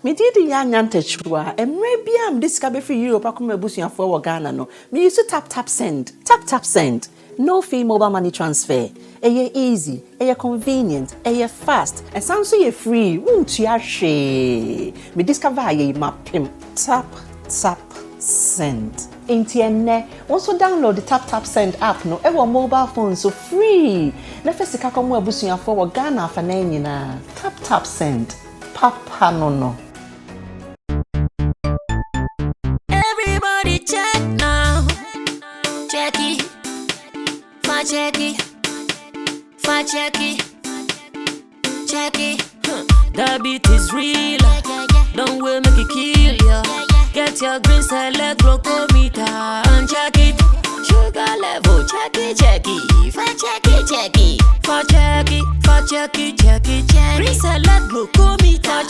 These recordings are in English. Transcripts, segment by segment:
Me did Gyan techua, and maybe I'm discovered for you, Pacuma Busia for Ghana. No, me used to tap send, tap send. No fee mobile money transfer. Eye easy, eye convenient, eye fast, and sounds so free. Won't you share? Me discover ye map tap send. Intienne, also download the tap send app no ever mobile phone so free. Nefesi kakomo Busia for Ghana for na tap send. Papa no. Everybody check now. Check it. Check it. The beat is real. Don't wait, make it kill ya. Get your green select glucometer and check it. Sugar level, check it. Check it. Green select glucometer.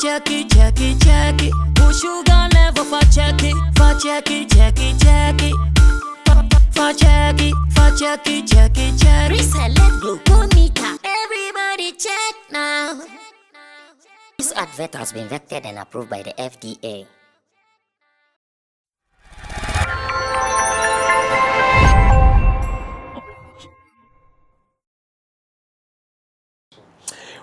Check it. Push sugar level for check it. Check it. Reselect glucometer. Everybody check now. This advert has been vetted and approved by the FDA.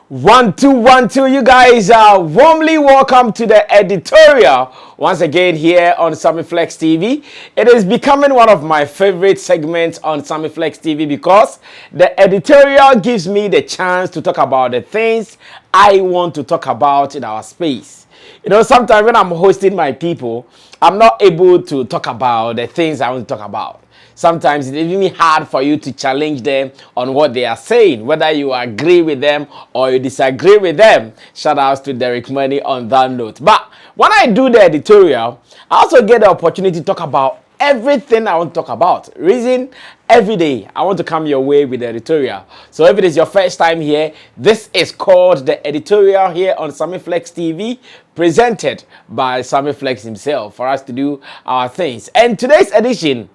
One, two, you guys are warmly welcome to the editorial once again here on Sammy Flex TV. It is becoming one of my favorite segments on Sammy Flex TV because the editorial gives me the chance to talk about the things I want to talk about in our space. You know, sometimes when I'm hosting my people, I'm not able to talk about the things I want to talk about. Sometimes it's even hard for you to challenge them on what they are saying, whether you agree with them or you disagree with them. Shout outs to Derek Money on that note. But when I do the editorial, I also get the opportunity to talk about everything I want to talk about. Reason every day I want to come your way with the editorial. So if it is your first time here, this is called the editorial here on Sammy Flex TV, presented by Sammy Flex himself for us to do our things. And today's edition,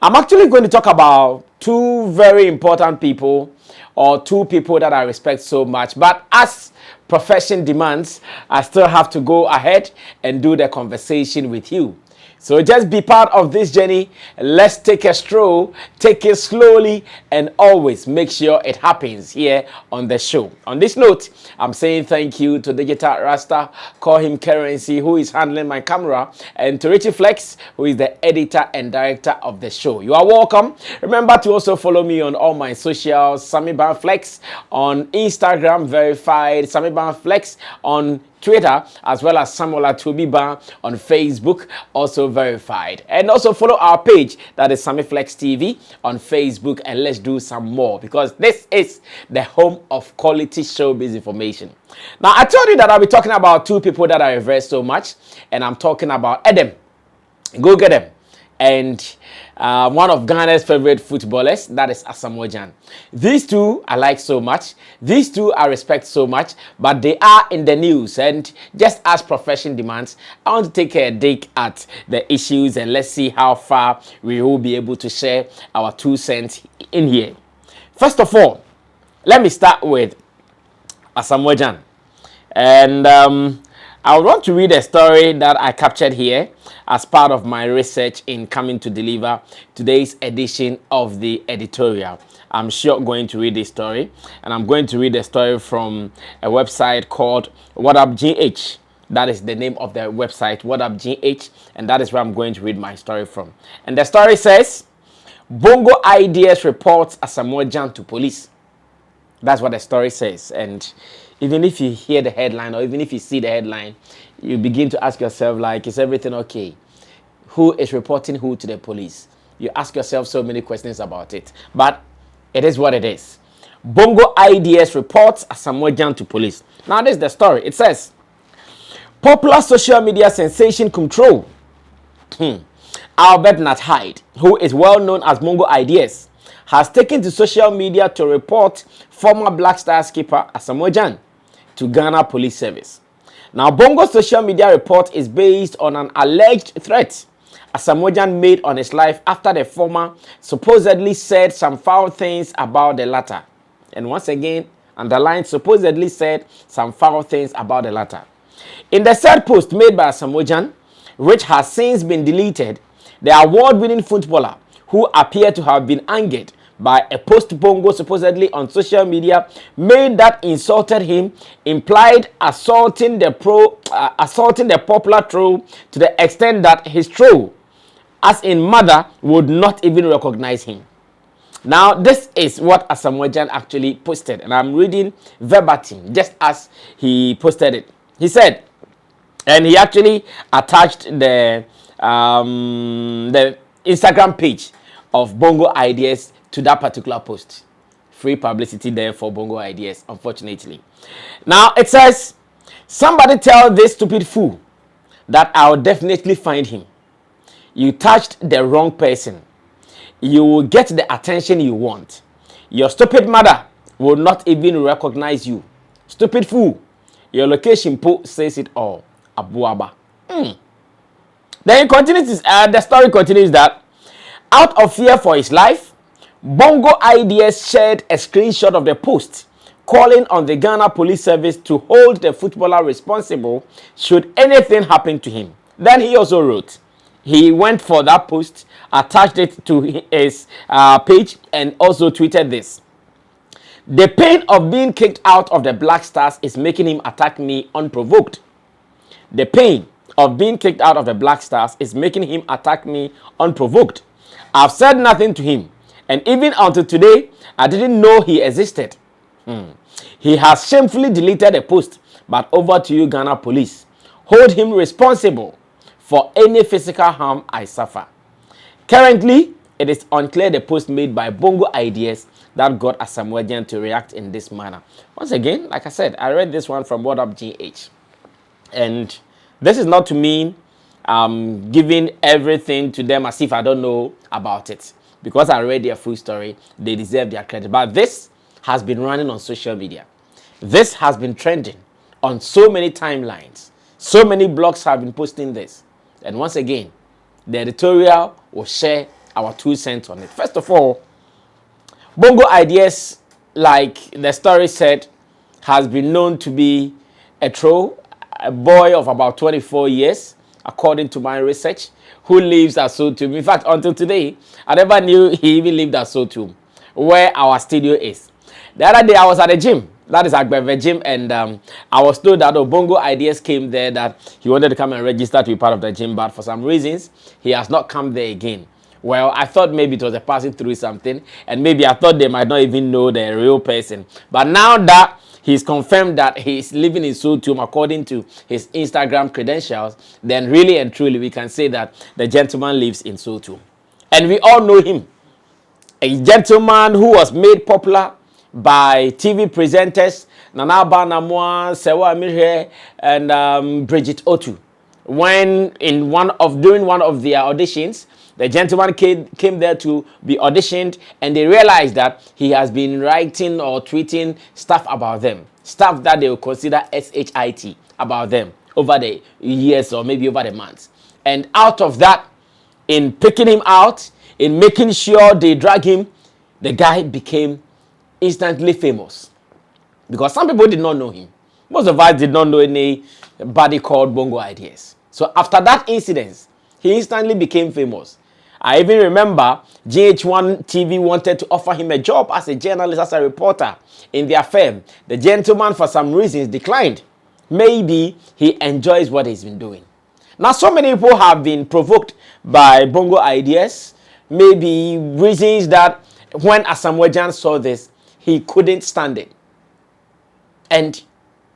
I'm actually going to talk about two very important people, or two people that I respect so much. But as profession demands, I still have to go ahead and do the conversation with you. So just be part of this journey. Let's take a stroll, take it slowly, and always make sure it happens here on the show. On this note, I'm saying thank you to Digital Rasta, call him Currency, who is handling my camera, and to Richie Flex, who is the editor and director of the show. You are welcome. Remember to also follow me on all my socials, Sammy Ban Flex on Instagram, verified, Sammy Ban Flex on Twitter, as well as Asamoah Tubiba on Facebook, also verified. And also follow our page, that is Sammy Flex TV on Facebook, and let's do some more because this is the home of quality showbiz information. Now, I told you that I'll be talking about two people that I revere so much, and I'm talking about Edem. Go get them. And one of Ghana's favorite footballers, that is Asamoah. These two I like so much. These two I respect so much, but they are in the news. And just as profession demands, I want to take a dig at the issues and let's see how far we will be able to share our 2 cents in here. First of all, let me start with Asamoah. And I want to read a story that I captured here as part of my research in coming to deliver today's edition of the editorial. I'm sure going to read this story, and I'm going to read the story from a website called What Up GH. That is the name of the website, What Up GH, and that is where I'm going to read my story from. And the story says, Bongo Ideas reports Asamoah to police. That's what the story says. And even if you hear the headline or even if you see the headline, you begin to ask yourself, like, is everything okay? Who is reporting who to the police? You ask yourself so many questions about it. But it is what it is. Bongo Ideas reports Asamoah to police. Now, this is the story. It says, popular social media sensation control. Albert Nat Hyde, who is well known as Bongo Ideas, has taken to social media to report former Black Stars skipper Asamoah to Ghana Police Service. Now, Bongo's social media report is based on an alleged threat Asamoah made on his life after the former supposedly said some foul things about the latter. And once again, underlined, supposedly said some foul things about the latter. In the third post made by Asamoah, which has since been deleted, the award-winning footballer, who appeared to have been angered by a post Bongo supposedly on social media made that insulted him, implied assaulting the popular troll to the extent that his troll, as in mother, would not even recognize him. Now, this is what Asamoah actually posted, and I'm reading verbatim, just as he posted it. He said, and he actually attached the Instagram page of Bongo Ideas to that particular post. Free publicity there for Bongo Ideas, unfortunately. Now, it says, somebody tell this stupid fool that I'll definitely find him. You touched the wrong person. You will get the attention you want. Your stupid mother will not even recognize you. Stupid fool. Your location post says it all. Abuaba. Then it continues, the story continues that out of fear for his life, Bongo Ideas shared a screenshot of the post calling on the Ghana Police Service to hold the footballer responsible should anything happen to him. Then he also wrote, he went for that post, attached it to his page, and also tweeted this. The pain of being kicked out of the Black Stars is making him attack me unprovoked. The pain of being kicked out of the Black Stars is making him attack me unprovoked. I've said nothing to him, and even until today, I didn't know he existed. He has shamefully deleted the post, but over to you, Ghana Police. Hold him responsible for any physical harm I suffer. Currently, it is unclear the post made by Bongo Ideas that got Asamoah to react in this manner. Once again, like I said, I read this one from What Up GH. And this is not to mean giving everything to them as if I don't know about it. Because I read their full story, they deserve their credit. But this has been running on social media. This has been trending on so many timelines. So many blogs have been posting this. And once again, the editorial will share our 2 cents on it. First of all, Bongo Ideas, like the story said, has been known to be a troll, a boy of about 24 years, according to my research, who lives at Sotum. In fact, until today, I never knew he even lived at Sotum, where our studio is. The other day, I was at the gym. That is Agbeve Gym, and I was told that Bongo Ideas came there, that he wanted to come and register to be part of the gym, but for some reasons, he has not come there again. Well, I thought maybe it was a passing through something, and maybe I thought they might not even know the real person. But now that he's confirmed that he's living in Sotum according to his Instagram credentials, then really and truly we can say that the gentleman lives in Sotum. And we all know him. A gentleman who was made popular by TV presenters Nana Asamoah, Sewa Amirhe, and Bridget Otu. When during one of their auditions, the gentleman came there to be auditioned, and they realized that he has been writing or tweeting stuff about them, stuff that they will consider SHIT about them over the years or maybe over the months. And out of that, in picking him out, in making sure they drag him, the guy became instantly famous. Because some people did not know him. Most of us did not know anybody called Bongo Ideas. So after that incident, he instantly became famous. I even remember GH1 TV wanted to offer him a job as a journalist, as a reporter in their firm. The gentleman, for some reasons, declined. Maybe he enjoys what he's been doing. Now, so many people have been provoked by Bongo Ideas. Maybe reasons that when Asamoah saw this, he couldn't stand it. And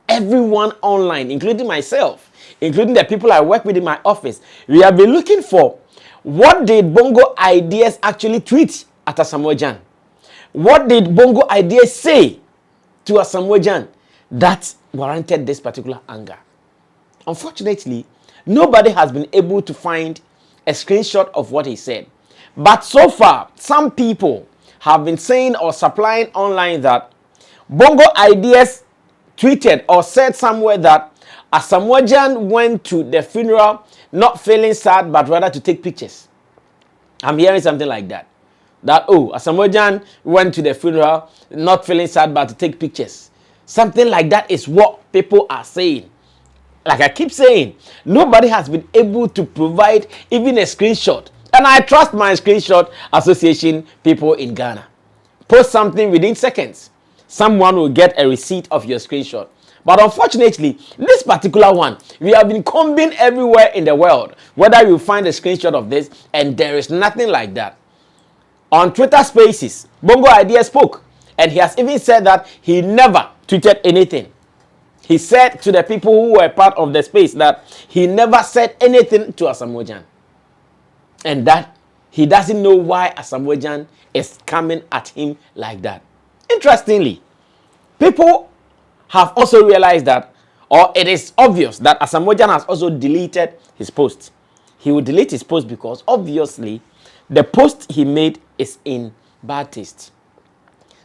everyone online, including myself, including the people I work with in my office, we have been looking for what did Bongo Ideas actually tweet at Asamoah. What did Bongo Ideas say to Asamoah that warranted this particular anger? Unfortunately, nobody has been able to find a screenshot of what he said. But so far, some people have been saying or supplying online that Bongo Ideas tweeted or said somewhere that Asamoah went to the funeral not feeling sad but rather to take pictures. I'm hearing something like that. That, oh, Asamoah went to the funeral not feeling sad but to take pictures. Something like that is what people are saying. like I keep saying, nobody has been able to provide even a screenshot. And I trust my screenshot association people in Ghana. Post something within seconds. Someone will get a receipt of your screenshot. But unfortunately, this particular one, we have been combing everywhere in the world, whether you find a screenshot of this, and there is nothing like that. On Twitter Spaces, Bongo Idea spoke, and he has even said that he never tweeted anything. He said to the people who were part of the space that he never said anything to Asamoah, and that he doesn't know why Asamoah is coming at him like that. Interestingly, people have also realized that, or it is obvious that Asamoah has also deleted his post. He will delete his post because obviously the post he made is in bad taste.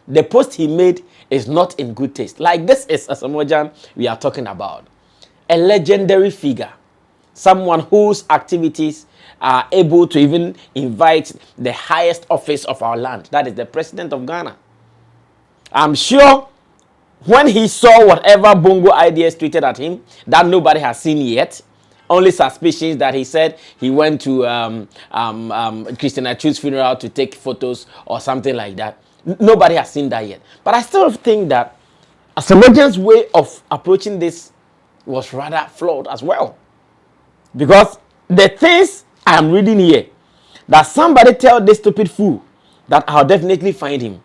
The post he made is not in good taste. Like, this is Asamoah we are talking about. A legendary figure. Someone whose activities are able to even invite the highest office of our land. That is the president of Ghana. I'm sure when he saw whatever Bongo Ideas tweeted at him that nobody has seen yet, only suspicions that he said he went to Christian Achu's funeral to take photos or something like that. Nobody has seen that yet. But I still think that Asamoah's way of approaching this was rather flawed as well. Because the things I am reading here, that somebody tell this stupid fool that I'll definitely find him.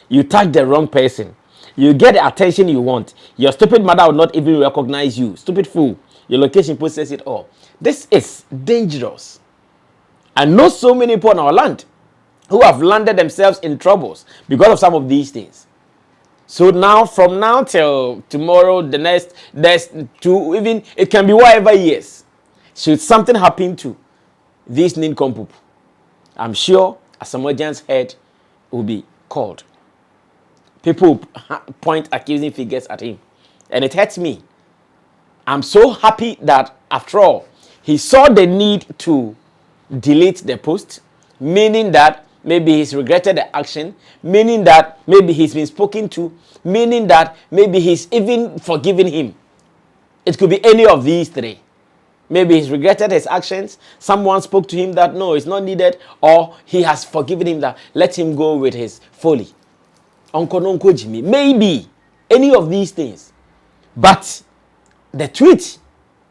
You tag the wrong person. You get the attention you want. Your stupid mother will not even recognize you. Stupid fool. Your location post says it all. This is dangerous. I know so many people in our land who have landed themselves in troubles because of some of these things. So now, from now till tomorrow, the next two, even it can be whatever years, should something happen to this nincompoop, I'm sure Asamoah's head will be called. People point accusing figures at him, and it hurts me. I'm so happy that after all, he saw the need to delete the post, meaning that maybe he's regretted the action, meaning that maybe he's been spoken to, meaning that maybe he's even forgiven him. It could be any of these three. Maybe he's regretted his actions, someone spoke to him that no, it's not needed, or he has forgiven him that let him go with his folly. Uncle Jimmy, maybe any of these things. But the tweet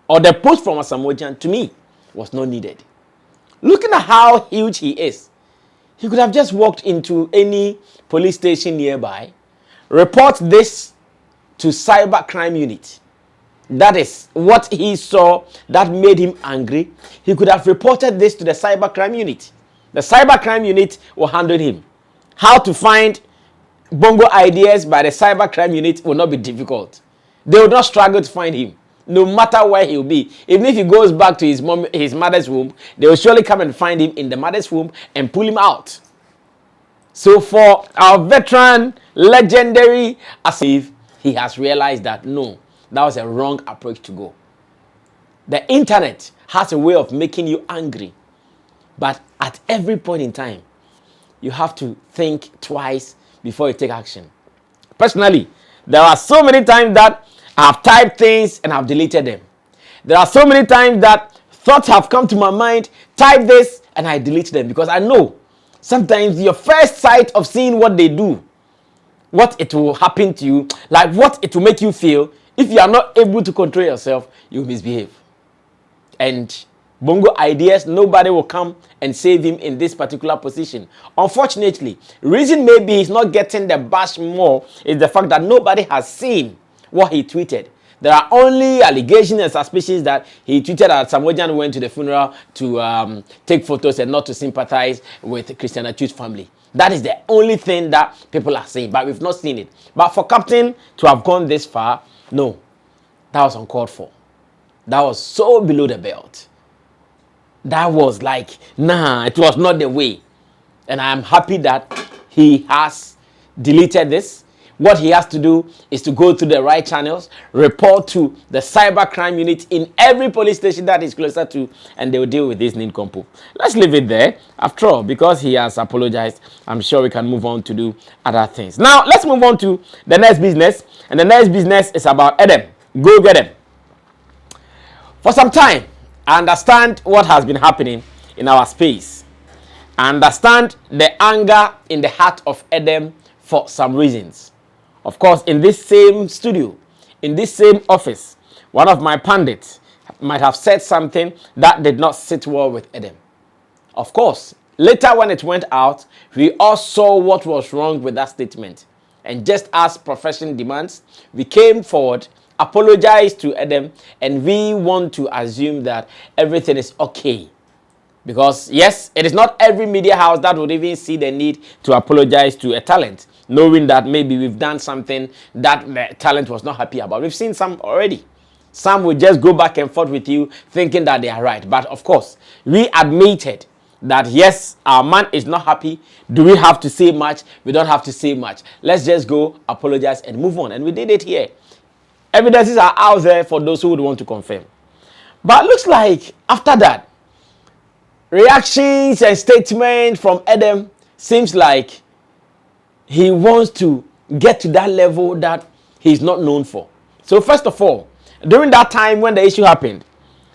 or the post from Asamoah to me was not needed. Looking at how huge he is, he could have just walked into any police station nearby, report this to cyber crime unit. That is what he saw that made him angry. He could have reported this to the cyber crime unit. The cyber crime unit will handle him. How to find Bongo Ideas by the cyber crime unit will not be difficult. They will not struggle to find him, no matter where he'll be. Even if he goes back to his mother's womb, they will surely come and find him in the mother's womb and pull him out. So for our veteran, legendary Asamoah, he has realized that no, that was a wrong approach to go. The internet has a way of making you angry, but at every point in time, you have to think twice before you take action. Personally, there are so many times that I've typed things and I've deleted them. There are so many times that thoughts have come to my mind, type this and I delete them because I know sometimes your first sight of seeing what they do, what it will happen to you, like what it will make you feel, if you are not able to control yourself, you misbehave. And Bongo Ideas, nobody will come and save him in this particular position. Unfortunately, reason maybe he's not getting the bash more is the fact that nobody has seen what he tweeted. There are only allegations and suspicions that he tweeted that Asamoah went to the funeral to take photos and not to sympathize with Christian Achu's family. That is the only thing that people are saying, but we've not seen it. But for Captain to have gone this far, no, that was uncalled for. That was so below the belt. That was like, nah, it was not the way. And I'm happy that he has deleted this. What he has to do is to go to the right channels, report to the cyber crime unit in every police station that is closer to, and they will deal with this nincompoop. Let's leave it there. After all, because he has apologized, I'm sure we can move on to do other things. Now, let's move on to the next business. And the next business is about Edem. Go get him. For some time, I understand what has been happening in our space. I understand the anger in the heart of Edem for some reasons. Of course, in this same studio, in this same office, one of my pundits might have said something that did not sit well with Edem. Of course, later when it went out, we all saw what was wrong with that statement. And just as profession demands, we came forward, apologized to Edem, and we want to assume that everything is okay. Because yes, it is not every media house that would even see the need to apologize to a talent, knowing that maybe we've done something that the talent was not happy about. We've seen some already. Some will just go back and forth with you thinking that they are right. But of course, we admitted that yes, our man is not happy. Do we have to say much? We don't have to say much. Let's just go apologize and move on. And we did it here. Evidences are out there for those who would want to confirm. But it looks like after that, reactions and statements from Edem seems like he wants to get to that level that he's not known for. So first of all, during that time when the issue happened,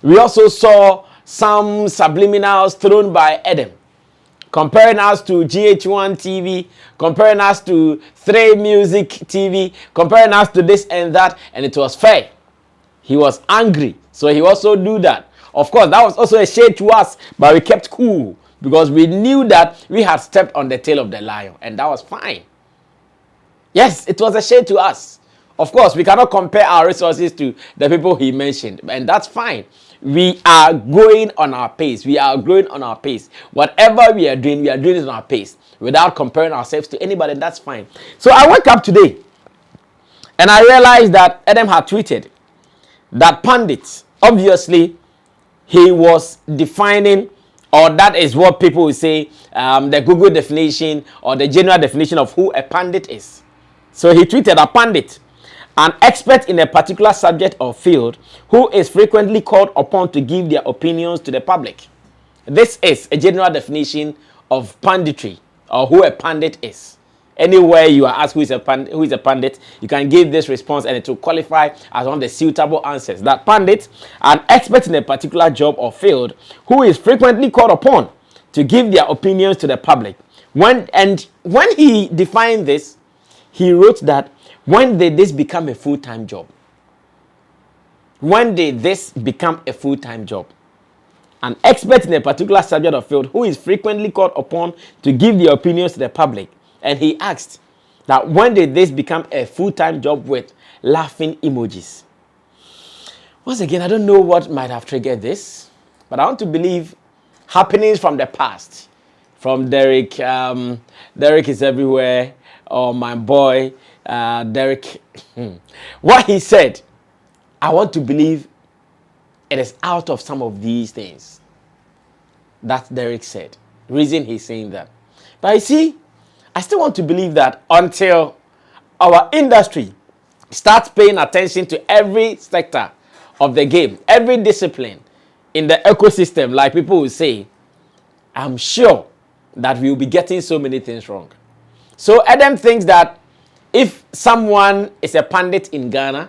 we also saw some subliminals thrown by Edem, comparing us to GH1 TV, comparing us to 3 Music TV, comparing us to this and that, and it was fair. He was angry, so he also do that. Of course, that was also a shade to us, but we kept cool because we knew that we had stepped on the tail of the lion, and that was fine. Yes, it was a shade to us. Of course, we cannot compare our resources to the people he mentioned, and that's fine. We are going on our pace. We are growing on our pace. Whatever we are doing it on our pace without comparing ourselves to anybody, and that's fine. So I woke up today, and I realized that Edem had tweeted that pundits, obviously, he was defining, or that is what people will say, the Google definition or the general definition of who a pundit is. So he tweeted, a pundit, an expert in a particular subject or field who is frequently called upon to give their opinions to the public. This is a general definition of punditry, or who a pundit is. Anywhere you are asked who is a pundit, you can give this response and it will qualify as one of the suitable answers. That pundit, an expert in a particular job or field, who is frequently called upon to give their opinions to the public. When he defined this, he wrote that, when did this become a full-time job? When did this become a full-time job? An expert in a particular subject or field who is frequently called upon to give their opinions to the public. And he asked that, when did this become a full-time job, with laughing emojis? Once again, I don't know what might have triggered this, but I want to believe happenings from the past, from Derek. Derek is everywhere, or my boy, Derek. What he said, I want to believe it is out of some of these things that Derek said. Reason he's saying that. But you see, I still want to believe that until our industry starts paying attention to every sector of the game, every discipline in the ecosystem, like people will say, I'm sure that we will be getting so many things wrong. So Edem thinks that if someone is a pundit in Ghana,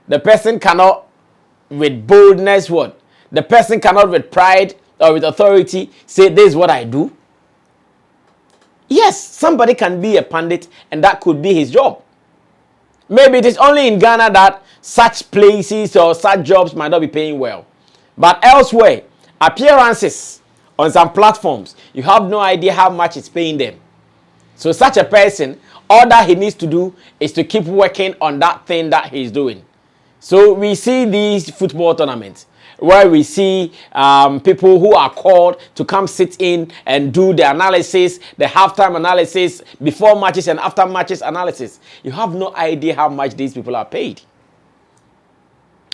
the person cannot with boldness what? The person cannot with pride or with authority say, this is what I do. Yes, somebody can be a pundit and that could be his job. Maybe it is only in Ghana that such places or such jobs might not be paying well. But elsewhere, appearances on some platforms, you have no idea how much it's paying them. So such a person, all that he needs to do is to keep working on that thing that he's doing. So we see these football tournaments where we see people who are called to come sit in and do the analysis, the halftime analysis, before matches and after matches analysis. You have no idea how much these people are paid.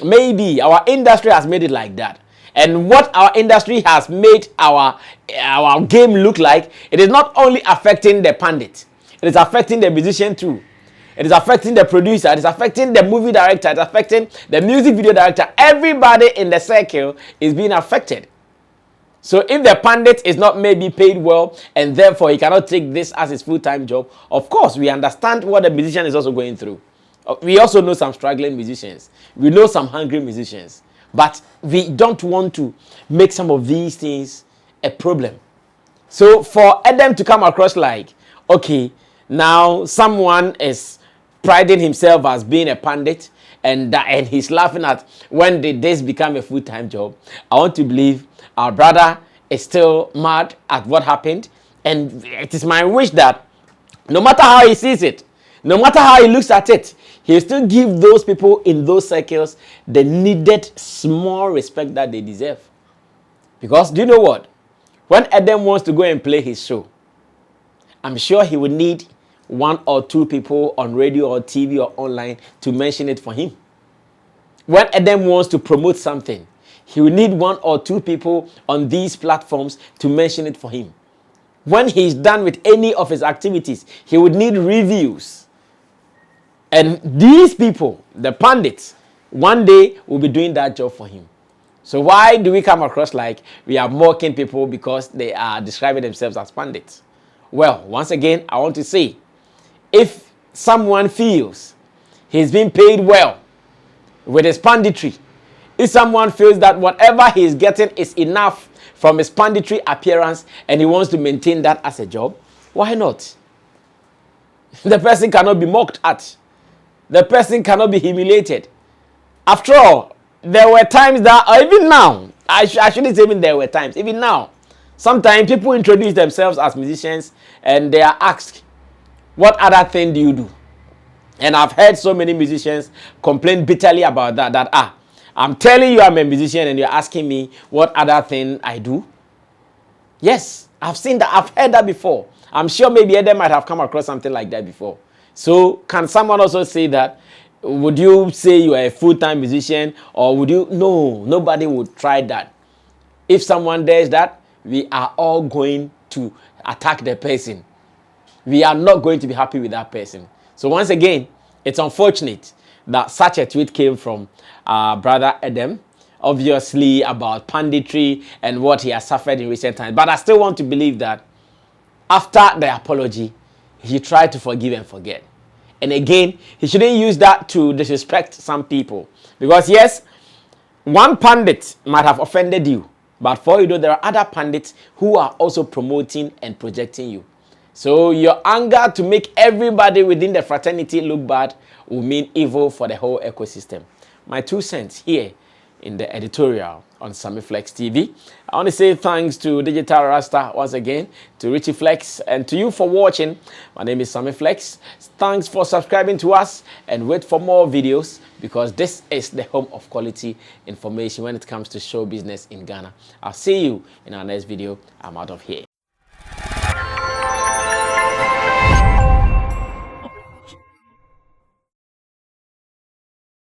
Maybe our industry has made it like that. And what our industry has made our game look like, it is not only affecting the pundit, it is affecting the musician too. It is affecting the producer. It is affecting the movie director. It is affecting the music video director. Everybody in the circle is being affected. So if the pundit is not maybe paid well and therefore he cannot take this as his full-time job, of course we understand what the musician is also going through. We also know some struggling musicians. We know some hungry musicians. But we don't want to make some of these things a problem. So for Edem to come across like, okay, now someone is priding himself as being a pundit, and he's laughing at when did this become a full-time job. I want to believe our brother is still mad at what happened, and it is my wish that no matter how he sees it, no matter how he looks at it, he'll still give those people in those circles the needed small respect that they deserve. Because do you know what? When Edem wants to go and play his show, I'm sure he will need 1 or 2 people on radio or TV or online to mention it for him. When Edem wants to promote something, he will need 1 or 2 people on these platforms to mention it for him. When he's done with any of his activities, he would need reviews. And these people, the pundits, one day will be doing that job for him. So why do we come across like we are mocking people because they are describing themselves as pundits? Well, once again, I want to say, if someone feels he's being paid well with his punditry, if someone feels that whatever he's getting is enough from his punditry appearance and he wants to maintain that as a job, why not? The person cannot be mocked at. The person cannot be humiliated. After all, there were times that, or even now, I shouldn't say even there were times, even now, sometimes people introduce themselves as musicians and they are asked, what other thing do you do? And I've heard so many musicians complain bitterly about that, I'm telling you I'm a musician and you're asking me what other thing I do? Yes, I've seen that, I've heard that before. I'm sure maybe Edem might have come across something like that before. So can someone also say that? Would you say you are a full-time musician, or would you? No, nobody would try that. If someone does that, we are all going to attack the person. We are not going to be happy with that person. So once again, it's unfortunate that such a tweet came from brother Edem, obviously about punditry and what he has suffered in recent times. But I still want to believe that after the apology, he tried to forgive and forget. And again, he shouldn't use that to disrespect some people. Because yes, one pundit might have offended you, but for you know, there are other pundits who are also promoting and projecting you. So your anger to make everybody within the fraternity look bad will mean evil for the whole ecosystem. My 2 cents here in the editorial on Sammy Flex TV. I want to say thanks to Digital Rasta once again, to Richie Flex, and to you for watching. My name is Sammy Flex. Thanks for subscribing to us, and wait for more videos, because this is the home of quality information when it comes to show business in Ghana. I'll see you in our next video. I'm out of here.